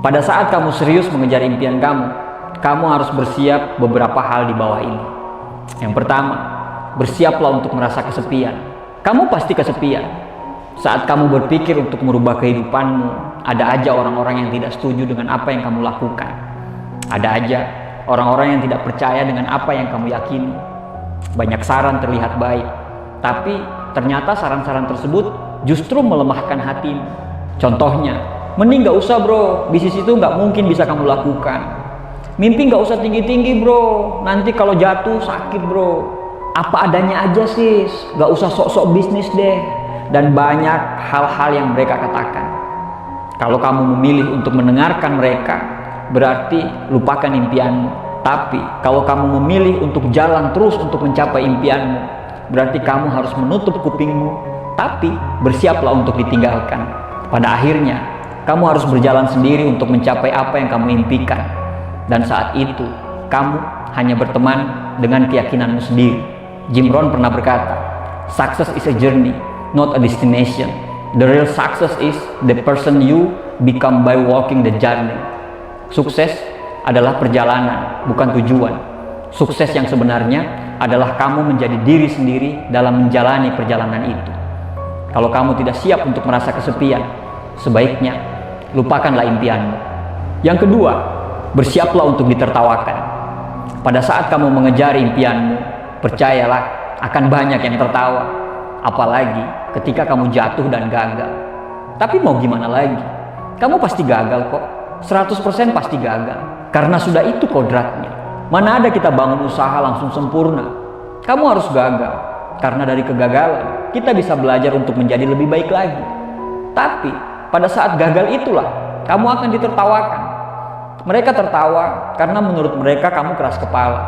Pada saat kamu serius mengejar impian kamu, kamu harus bersiap beberapa hal di bawah ini. Yang pertama, bersiaplah untuk merasa kesepian. Kamu pasti kesepian. Saat kamu berpikir untuk merubah kehidupanmu, ada aja orang-orang yang tidak setuju dengan apa yang kamu lakukan. Ada aja orang-orang yang tidak percaya dengan apa yang kamu yakini. Banyak saran terlihat baik, tapi ternyata saran-saran tersebut justru melemahkan hatimu. Contohnya, mending gak usah bro, bisnis itu gak mungkin bisa kamu lakukan. Mimpi gak usah tinggi-tinggi bro, nanti kalau jatuh sakit bro. Apa adanya aja sis, gak usah sok-sok bisnis deh. Dan banyak hal-hal yang mereka katakan. Kalau kamu memilih untuk mendengarkan mereka, berarti lupakan impianmu. Tapi kalau kamu memilih untuk jalan terus untuk mencapai impianmu, berarti kamu harus menutup kupingmu, tapi bersiaplah untuk ditinggalkan. Pada akhirnya, kamu harus berjalan sendiri untuk mencapai apa yang kamu impikan. Dan saat itu, kamu hanya berteman dengan keyakinanmu sendiri. Jim Rohn pernah berkata, "Success is a journey, not a destination. The real success is the person you become by walking the journey." Sukses adalah perjalanan, bukan tujuan. Sukses yang sebenarnya adalah kamu menjadi diri sendiri dalam menjalani perjalanan itu. Kalau kamu tidak siap untuk merasa kesepian, sebaiknya lupakanlah impianmu. Yang kedua, bersiaplah untuk ditertawakan. Pada saat kamu mengejar impianmu, percayalah akan banyak yang tertawa. Apalagi ketika kamu jatuh dan gagal. Tapi mau gimana lagi? Kamu pasti gagal kok. 100% pasti gagal. Karena sudah itu kodratnya. Mana ada kita bangun usaha langsung sempurna. Kamu harus gagal. Karena dari kegagalan, kita bisa belajar untuk menjadi lebih baik lagi. Tapi pada saat gagal itulah, kamu akan ditertawakan. Mereka tertawa karena menurut mereka kamu keras kepala.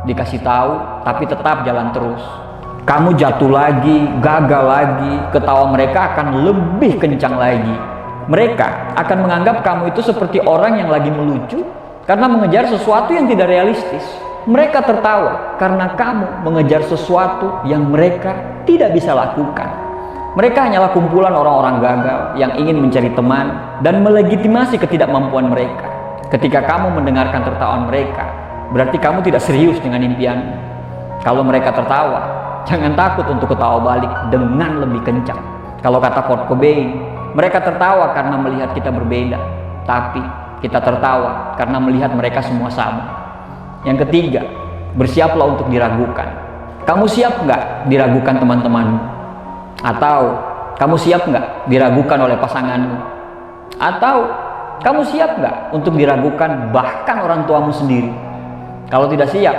Dikasih tahu, tapi tetap jalan terus. Kamu jatuh lagi, gagal lagi, ketawa mereka akan lebih kencang lagi. Mereka akan menganggap kamu itu seperti orang yang lagi melucu karena mengejar sesuatu yang tidak realistis. Mereka tertawa karena kamu mengejar sesuatu yang mereka tidak bisa lakukan. Mereka hanyalah kumpulan orang-orang gagal yang ingin mencari teman dan melegitimasi ketidakmampuan mereka. Ketika kamu mendengarkan tertawaan mereka, berarti kamu tidak serius dengan impianmu. Kalau mereka tertawa, jangan takut untuk ketawa balik dengan lebih kencang. Kalau kata Kurt Cobain, mereka tertawa karena melihat kita berbeda, tapi kita tertawa karena melihat mereka semua sama. Yang ketiga, bersiaplah untuk diragukan. Kamu siap nggak diragukan teman-temanmu? Atau kamu siap nggak diragukan oleh pasanganmu? Atau kamu siap nggak untuk diragukan bahkan orang tuamu sendiri? Kalau tidak siap,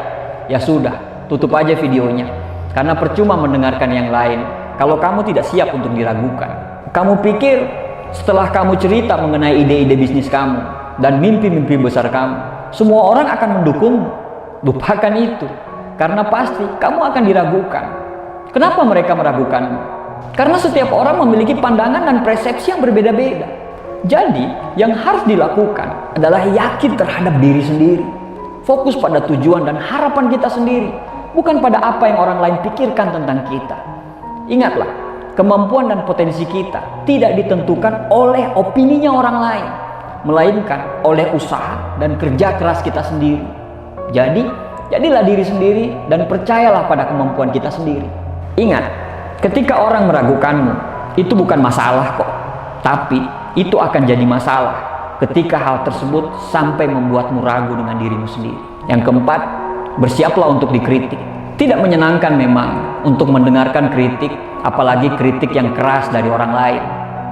ya sudah, tutup aja videonya. Karena percuma mendengarkan yang lain kalau kamu tidak siap untuk diragukan. Kamu pikir setelah kamu cerita mengenai ide-ide bisnis kamu dan mimpi-mimpi besar kamu, semua orang akan mendukungmu? Lupakan itu. Karena pasti kamu akan diragukan. Kenapa mereka meragukanmu? Karena setiap orang memiliki pandangan dan persepsi yang berbeda-beda. Jadi, yang harus dilakukan adalah yakin terhadap diri sendiri. Fokus pada tujuan dan harapan kita sendiri, bukan pada apa yang orang lain pikirkan tentang kita. Ingatlah, kemampuan dan potensi kita tidak ditentukan oleh opininya orang lain, melainkan oleh usaha dan kerja keras kita sendiri. Jadi, jadilah diri sendiri dan percayalah pada kemampuan kita sendiri. Ingat, ketika orang meragukanmu, itu bukan masalah kok. Tapi, itu akan jadi masalah ketika hal tersebut sampai membuatmu ragu dengan dirimu sendiri. Yang keempat, bersiaplah untuk dikritik. Tidak menyenangkan memang untuk mendengarkan kritik, apalagi kritik yang keras dari orang lain.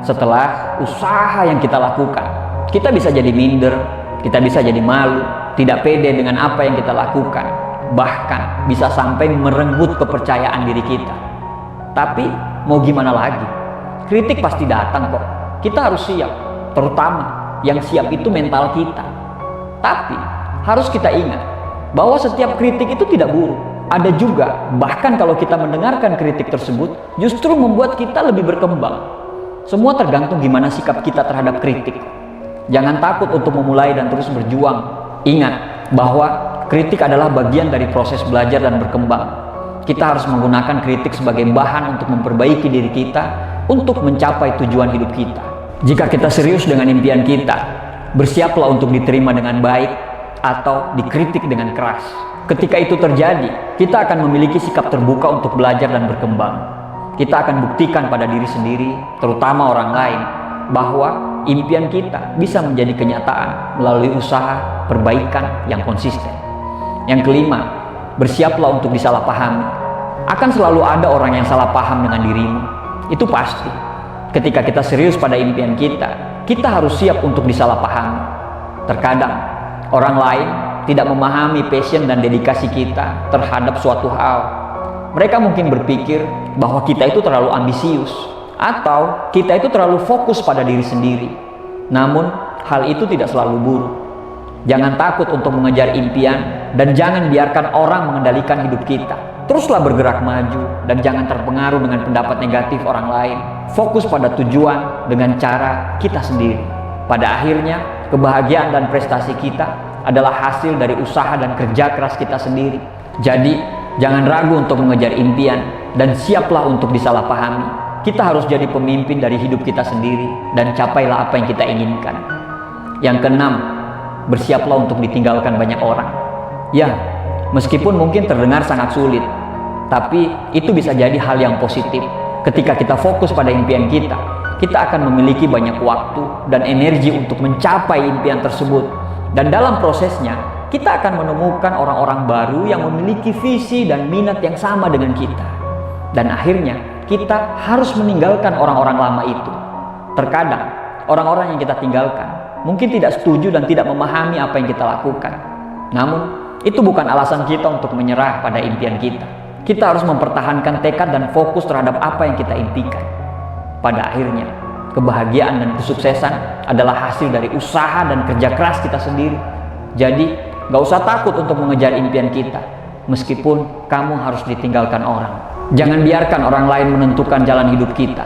Setelah usaha yang kita lakukan, kita bisa jadi minder, kita bisa jadi malu, tidak pede dengan apa yang kita lakukan, bahkan bisa sampai merenggut kepercayaan diri kita. Tapi mau gimana lagi? Kritik pasti datang kok. Kita harus siap, terutama yang siap itu mental kita. Tapi harus kita ingat bahwa setiap kritik itu tidak buruk. Ada juga, bahkan kalau kita mendengarkan kritik tersebut, justru membuat kita lebih berkembang. Semua tergantung gimana sikap kita terhadap kritik. Jangan takut untuk memulai dan terus berjuang. Ingat bahwa kritik adalah bagian dari proses belajar dan berkembang. Kita harus menggunakan kritik sebagai bahan untuk memperbaiki diri kita, untuk mencapai tujuan hidup kita. Jika kita serius dengan impian kita, bersiaplah untuk diterima dengan baik atau dikritik dengan keras. Ketika itu terjadi, kita akan memiliki sikap terbuka untuk belajar dan berkembang. Kita akan buktikan pada diri sendiri, terutama orang lain, bahwa impian kita bisa menjadi kenyataan melalui usaha perbaikan yang konsisten. Yang kelima, bersiaplah untuk disalahpahami. Akan selalu ada orang yang salah paham dengan dirimu. Itu pasti. Ketika kita serius pada impian kita harus siap untuk disalahpahami. Terkadang, orang lain tidak memahami passion dan dedikasi kita terhadap suatu hal. Mereka mungkin berpikir bahwa kita itu terlalu ambisius atau kita itu terlalu fokus pada diri sendiri. Namun, hal itu tidak selalu buruk. Jangan takut untuk mengejar impian dan jangan biarkan orang mengendalikan hidup kita. Teruslah bergerak maju dan jangan terpengaruh dengan pendapat negatif orang lain. Fokus pada tujuan dengan cara kita sendiri. Pada akhirnya, kebahagiaan dan prestasi kita adalah hasil dari usaha dan kerja keras kita sendiri. Jadi, jangan ragu untuk mengejar impian dan siaplah untuk disalahpahami. Kita harus jadi pemimpin dari hidup kita sendiri dan capailah apa yang kita inginkan. Yang keenam, bersiaplah untuk ditinggalkan banyak orang. Ya, meskipun mungkin terdengar sangat sulit, tapi itu bisa jadi hal yang positif. Ketika kita fokus pada impian kita akan memiliki banyak waktu dan energi untuk mencapai impian tersebut. Dan dalam prosesnya, kita akan menemukan orang-orang baru yang memiliki visi dan minat yang sama dengan kita. Dan akhirnya, kita harus meninggalkan orang-orang lama itu. Terkadang, orang-orang yang kita tinggalkan mungkin tidak setuju dan tidak memahami apa yang kita lakukan. Namun, itu bukan alasan kita untuk menyerah pada impian kita. Kita harus mempertahankan tekad dan fokus terhadap apa yang kita impikan. Pada akhirnya, kebahagiaan dan kesuksesan adalah hasil dari usaha dan kerja keras kita sendiri. Jadi, gak usah takut untuk mengejar impian kita, meskipun kamu harus ditinggalkan orang. Jangan biarkan orang lain menentukan jalan hidup kita,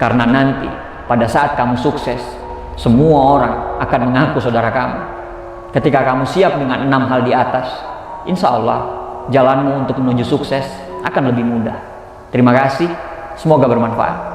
karena nanti pada saat kamu sukses, semua orang akan mengaku saudara kamu. Ketika kamu siap dengan 6 hal di atas, insya Allah jalanmu untuk menuju sukses akan lebih mudah. Terima kasih, semoga bermanfaat.